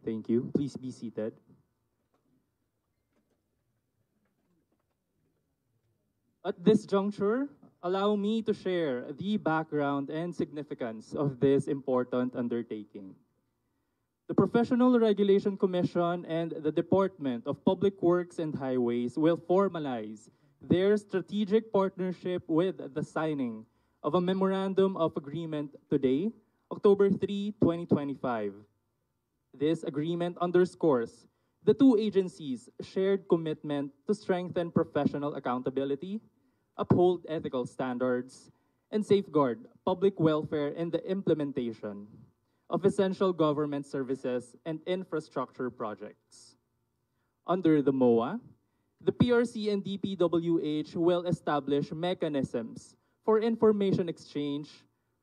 Thank you. Please be seated. At this juncture, allow me to share the background and significance of this important undertaking. The Professional Regulation Commission and the Department of Public Works and Highways will formalize their strategic partnership with the signing of a Memorandum of Agreement today, October 3, 2025. This agreement underscores the two agencies' shared commitment to strengthen professional accountability, uphold ethical standards, and safeguard public welfare in the implementation of essential government services and infrastructure projects. Under the MOA, the PRC and DPWH will establish mechanisms for information exchange,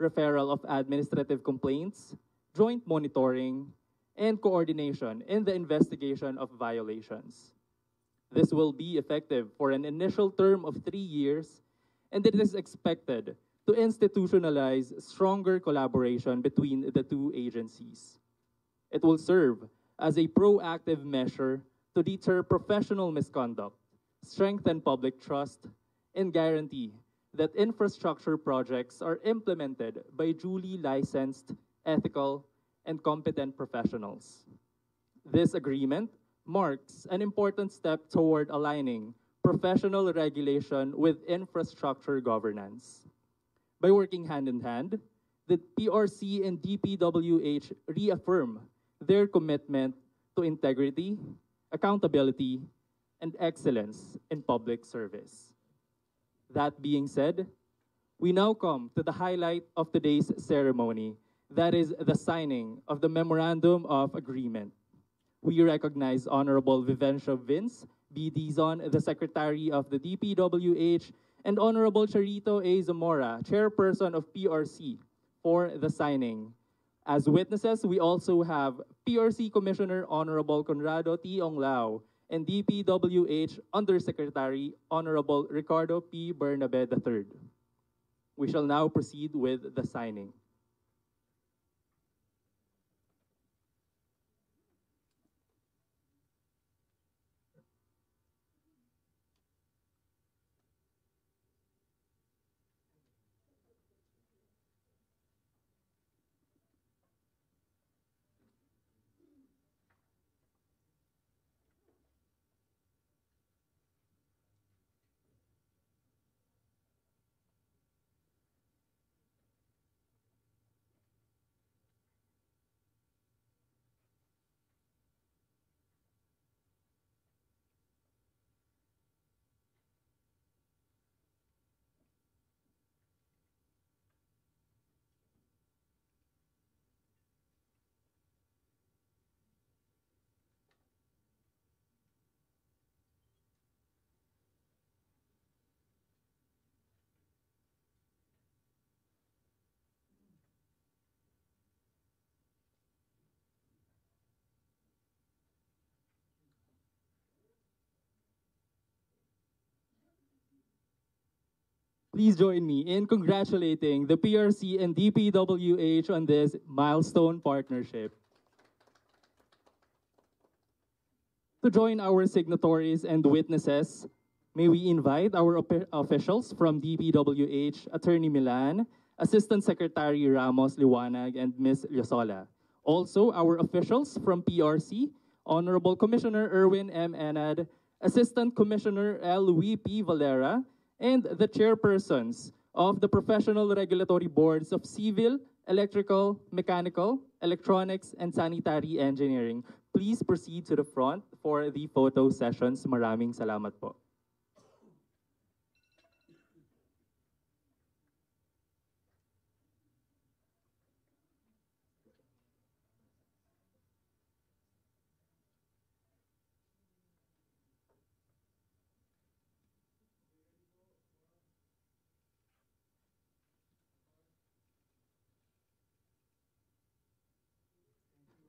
referral of administrative complaints, joint monitoring, and coordination in the investigation of violations. This will be effective for an initial term of 3 years, and it is expected to institutionalize stronger collaboration between the two agencies. It will serve as a proactive measure to deter professional misconduct, strengthen public trust, and guarantee that infrastructure projects are implemented by duly licensed, ethical, and competent professionals. This agreement marks an important step toward aligning professional regulation with infrastructure governance. By working hand in hand, the PRC and DPWH reaffirm their commitment to integrity, accountability, and excellence in public service. That being said, we now come to the highlight of today's ceremony, that is the signing of the Memorandum of Agreement. We recognize Honorable Vivencio Vince B. Dizon, the Secretary of the DPWH, and Honorable Charito A. Zamora, Chairperson of PRC, for the signing. As witnesses, we also have PRC Commissioner Honorable Conrado T. Onglao and DPWH Undersecretary Honorable Ricardo P. Bernabe III. We shall now proceed with the signing. Please join me in congratulating the PRC and DPWH on this milestone partnership. To join our signatories and witnesses, may we invite our officials from DPWH, Attorney Milan, Assistant Secretary Ramos Liwanag, and Ms. Liosola. Also, our officials from PRC, Honorable Commissioner Erwin M. Enad, Assistant Commissioner L. P. Valera, and the chairpersons of the Professional Regulatory Boards of Civil, Electrical, Mechanical, Electronics, and Sanitary Engineering. Please proceed to the front for the photo sessions. Maraming salamat po.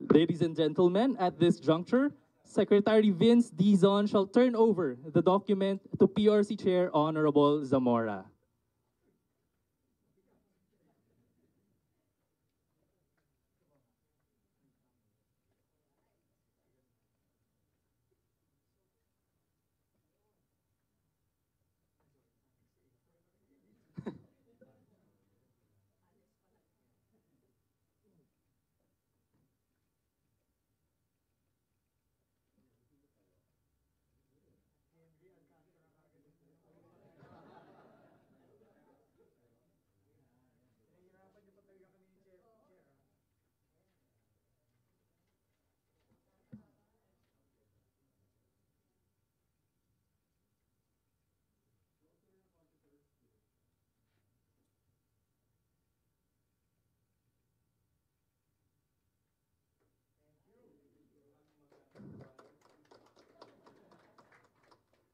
Ladies and gentlemen, at this juncture, Secretary Vince Dizon shall turn over the document to PRC Chair Honorable Zamora.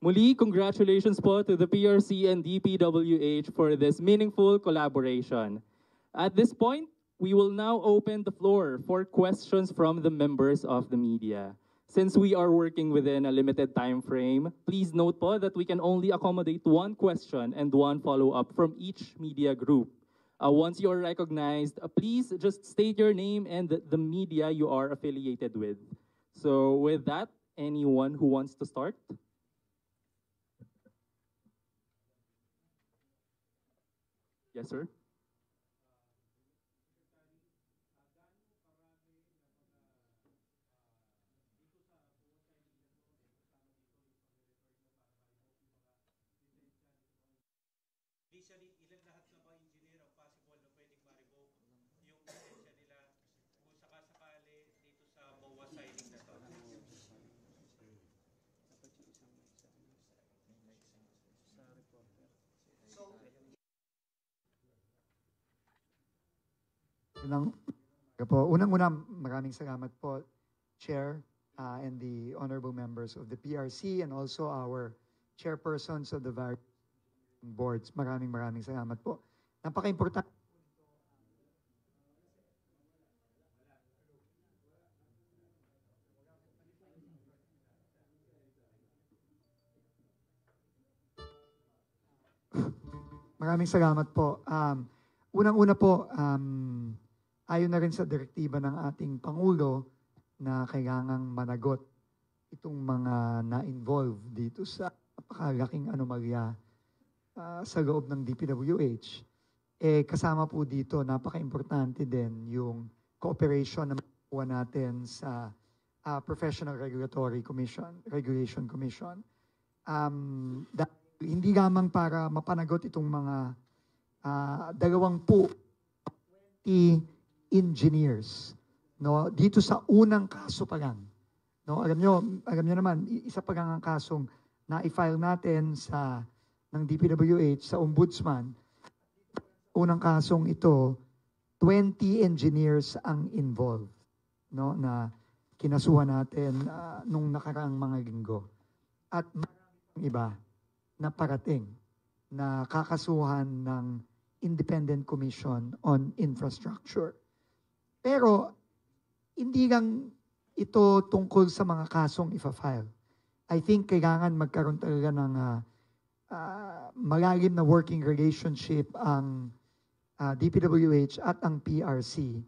Muli, congratulations po to the PRC and DPWH for this meaningful collaboration. At this point, we will now open the floor for questions from the members of the media. Since we are working within a limited time frame, please note po that we can only accommodate one question and one follow-up from each media group. Once you are recognized, please just state your name and the media you are affiliated with. So with that, anyone who wants to start? Yes, sir. Initially, ilan lahat ng mga engineer ang possible na pwedeng ma-revoke yung lisensya nila kung sakasakali dito sa MOA signing na to? Unang-una, maraming salamat po, Chair, and the honorable members of the PRC and also our chairpersons of the various boards. Maraming salamat po. Napaka-importante. Maraming salamat po. Unang-una po, ayon na rin sa direktiba ng ating Pangulo na kailangang managot itong mga na-involve dito sa napakalaking anomalya sa loob ng DPWH. Kasama po dito, napaka-importante din yung cooperation na makuha natin sa Professional Regulation Commission. Hindi lamang para mapanagot itong mga 20 engineers, no, dito sa unang kaso pa lang. No, alam nyo naman, isa pa lang ang kasong na-file natin ng DPWH sa Ombudsman. Unang kasong ito, 20 engineers ang involved, no, na kinasuhan natin nung nakaraang mga linggo. At maraming iba na parating na kakasuhan ng Independent Commission on Infrastructure. Pero hindi lang ito tungkol sa mga kasong ifa-file. I think kailangan magkaroon talaga ng malalim na working relationship ang DPWH at ang PRC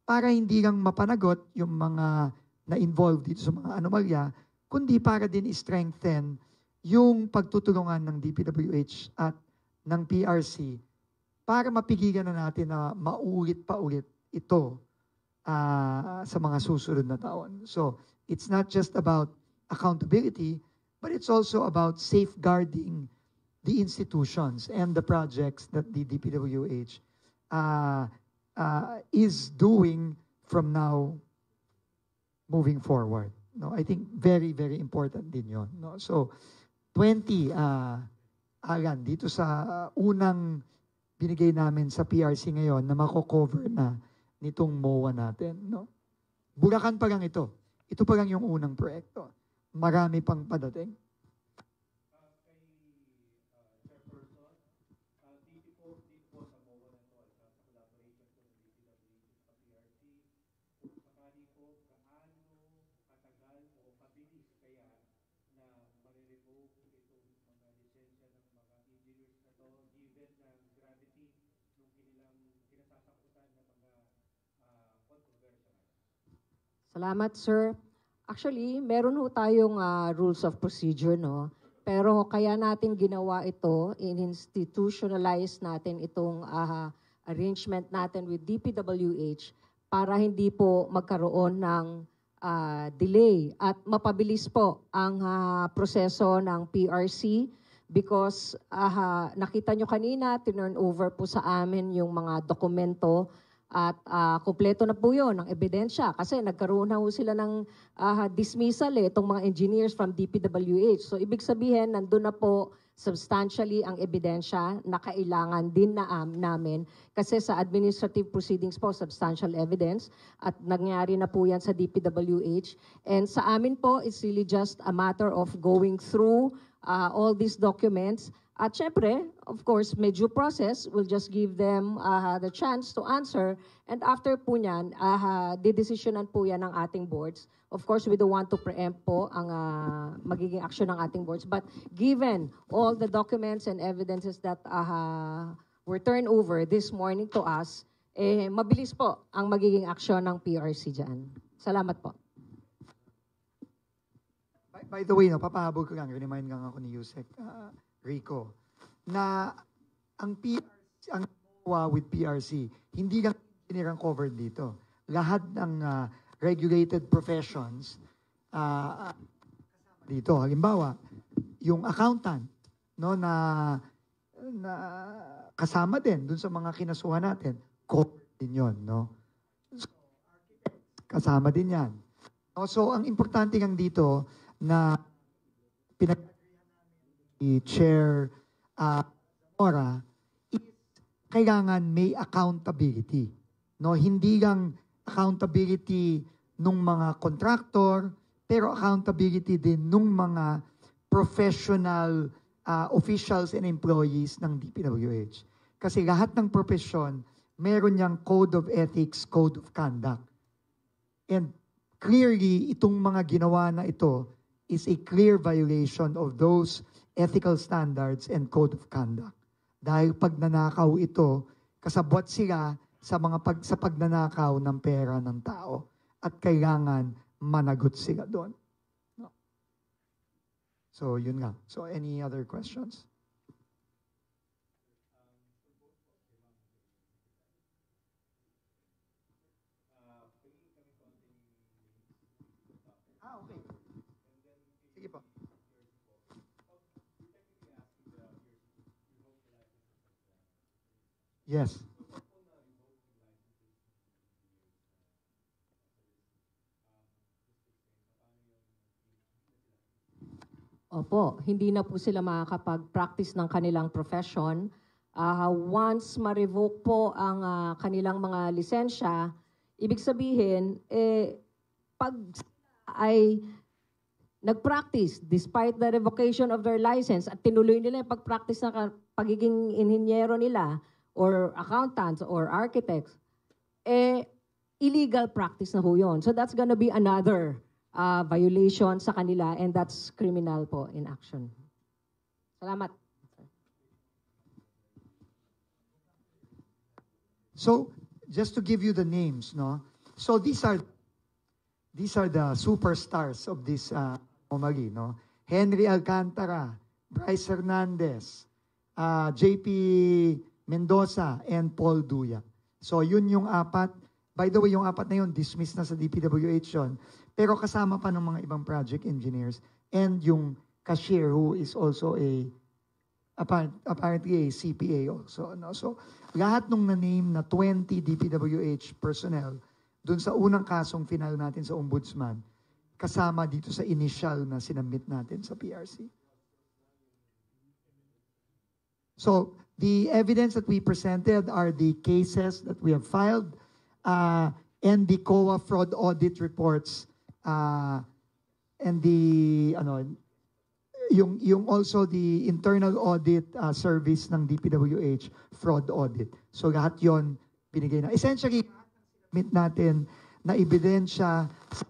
para hindi lang mapanagot yung mga na-involved dito sa mga anomalya, kundi para din i-strengthen yung pagtutulungan ng DPWH at ng PRC para mapigilan na natin na maulit pa ulit ito sa mga susunod na taon. So, it's not just about accountability, but it's also about safeguarding the institutions and the projects that the DPWH is doing from now moving forward. No, I think very important din yun. No? So, 20 alan dito sa unang binigay namin sa PRC ngayon na mako-cover na nitong MOA natin. No? Bulacan pa lang ito. Ito pa lang yung unang proyekto. Marami pang padating. Salamat, sir. Actually, meron ho tayong rules of procedure, no? Pero kaya natin ginawa ito, in-institutionalize natin itong arrangement natin with DPWH para hindi po magkaroon ng delay at mapabilis po ang proseso ng PRC because nakita nyo kanina, tinurn over po sa amin yung mga dokumento at kumpleto na po yun, ang ebidensya. Kasi nagkaroon na ho sila ng dismissal itong mga engineers from DPWH. So ibig sabihin, nandun na po substantially ang ebidensya na kailangan din na namin. Kasi sa administrative proceedings po, substantial evidence. At nangyari na po yan sa DPWH. And sa amin po, it's really just a matter of going through all these documents. At syempre, of course, may due process, we'll just give them the chance to answer. And after po niyan, didesisyonan po yan ng ating boards. Of course, we don't want to preempt po ang magiging action ng ating boards. But given all the documents and evidences that were turned over this morning to us, mabilis po ang magiging aksyon ng PRC dyan. Salamat po. By the way, no, papahabol ko lang, remind lang ako ni Yusek Rico, na ang PRC, ang with PRC, hindi lang engineer ang covered dito. Lahat ng regulated professions dito. Halimbawa, yung accountant, no, na kasama din dun sa mga kinasuhan natin, covered din yun, no? So, kasama din yan. So, ang importante lang dito na Chair Mora is kailangan may accountability. No, hindi lang accountability nung mga contractor, pero accountability din nung mga professional officials and employees ng DPWH. Kasi lahat ng profesyon, meron niyang code of ethics, code of conduct. And clearly, itong mga ginawa na ito is a clear violation of those ethical standards and code of conduct. Dahil pagnanakaw ito, kasabwat sila sa pagnanakaw ng pera ng tao at kailangan managot sila doon. No. So, yun nga. So, any other questions? Okay. Sige po. Yes. Opo, hindi na po sila makakapag-practice ng kanilang profession. Once ma-revoke po ang kanilang mga lisensya, ibig sabihin, pag ay nag-practice despite the revocation of their license at tinuloy nila yung pag-practice ng pagiging inhinyero nila or accountants or architects, illegal practice na ho yun. So that's gonna be another violation sa kanila, and that's criminal po in action. Salamat. So, just to give you the names, no? So these are the superstars of this anomaly, no? Henry Alcantara, Bryce Hernandez, JP Mendoza, and Paul Duya. So yun yung apat. By the way, yung apat na yun, dismissed na sa DPWH yun. Pero kasama pa ng mga ibang project engineers and yung cashier who is also apparently a CPA also. No? So, lahat nung na-name na 20 DPWH personnel dun sa unang kasong final natin sa Ombudsman, kasama dito sa initial na sinabmit natin sa PRC. So, the evidence that we presented are the cases that we have filed and the COA fraud audit reports and the yung also the internal audit service ng DPWH fraud audit. So lahat yon binigay na. Essentially, submit natin na ebidensya sa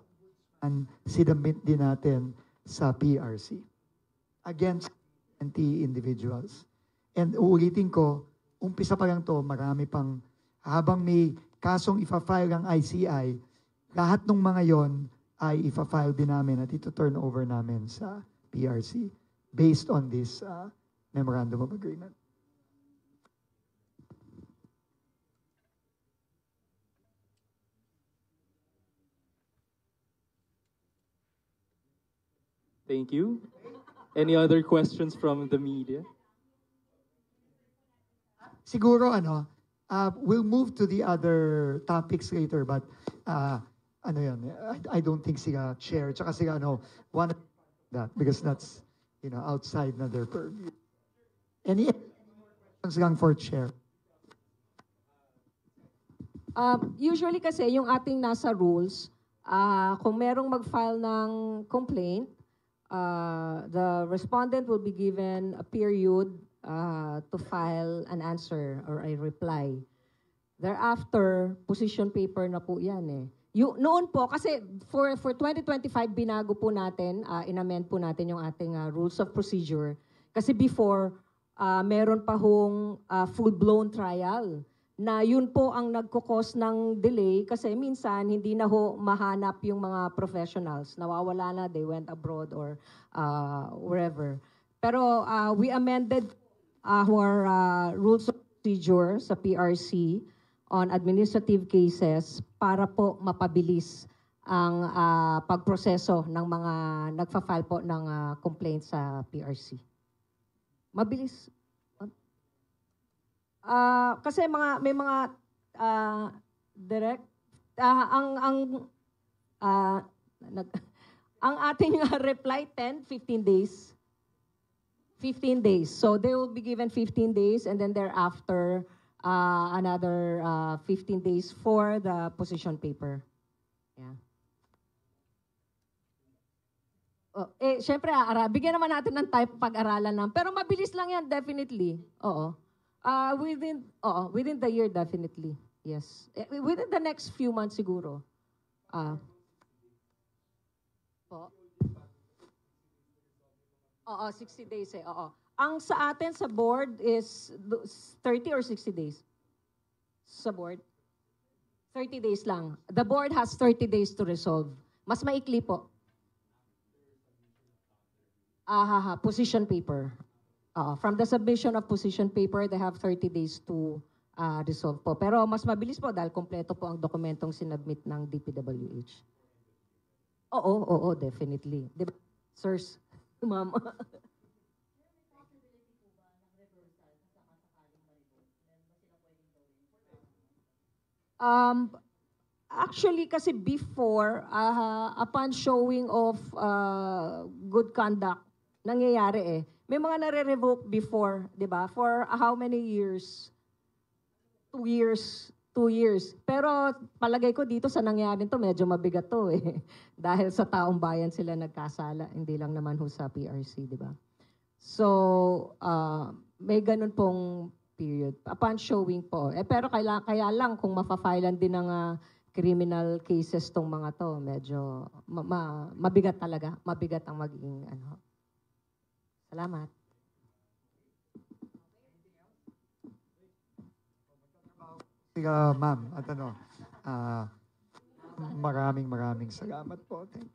sinubmit din natin sa PRC against 20 individuals. And uulitin ko, umpisa pa lang to, marami pang, habang may kasong ifa-file ang ICI, lahat ng mga yon ay ifa-file din namin at ito turn over namin sa PRC based on this Memorandum of Agreement. Thank you. Any other questions from the media? Siguro, we'll move to the other topics later, but I don't think sila chair, tsaka sila one of that because that's outside na their purview. Any questions lang for chair? Usually kasi yung ating nasa rules, kung merong mag-file ng complaint, the respondent will be given a period to file an answer or a reply. Thereafter, position paper na po yan eh. Noon po, kasi for 2025, binago po natin, inamend po natin yung ating rules of procedure. Kasi before, meron pa hong full-blown trial na yun po ang nagkukos ng delay kasi minsan hindi na ho mahanap yung mga professionals. Nawawala na, they went abroad or wherever. Pero we amended our rules of procedure sa PRC on administrative cases para po mapabilis ang pagproseso ng mga nagfa-file po ng complaint sa PRC. Mabilis. Kasi may mga direct ang ating reply 15 days. 15 days. So they will be given 15 days and then thereafter another 15 days for the position paper. Yeah. Syempre, bigyan naman natin ng time pag-aralan lang. Pero mabilis lang yan, definitely. Oo. Within the year, definitely. Yes. Within the next few months, siguro. Po? Oo, 60 days eh. Oo. Ang sa atin sa board is 30 or 60 days? Sa board? 30 days lang. The board has 30 days to resolve. Mas maikli po. Position paper. From the submission of position paper, they have 30 days to resolve po. Pero mas mabilis po dahil kompleto po ang dokumentong sinubmit ng DPWH. Oo, definitely. Diba? Sirs, ma'am. Actually, kasi before, upon showing of good conduct, nangyayari eh. May mga nare-revoke before, di ba? For how many years? 2 years. 2 years. Pero palagay ko dito sa nangyari to, medyo mabigat to eh. Dahil sa taong bayan sila nagkasala, hindi lang naman ho sa PRC, di ba? So, may ganun pong period. Upon showing po. Pero kaya lang kung mafa-filean din ng criminal cases tong mga to, medyo mabigat talaga. Mabigat ang magiging ano. Salamat. Ma'am, at maraming salamat po. Thank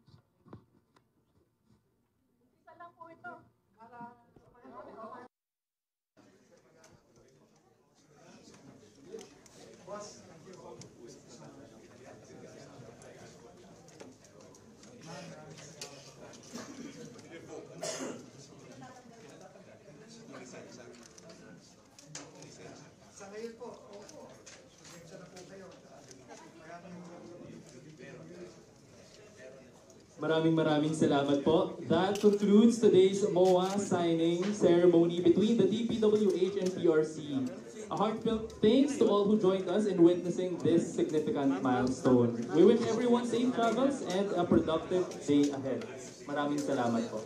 you. Maraming salamat po. That concludes today's MOA signing ceremony between the DPWH and PRC. A heartfelt thanks to all who joined us in witnessing this significant milestone. We wish everyone safe travels and a productive day ahead. Maraming salamat po.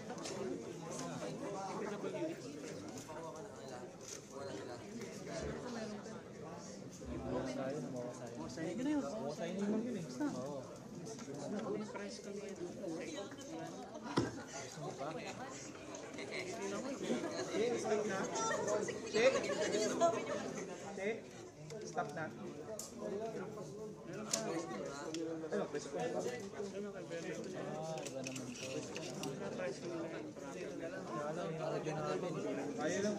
Stop na. Ayaw lang.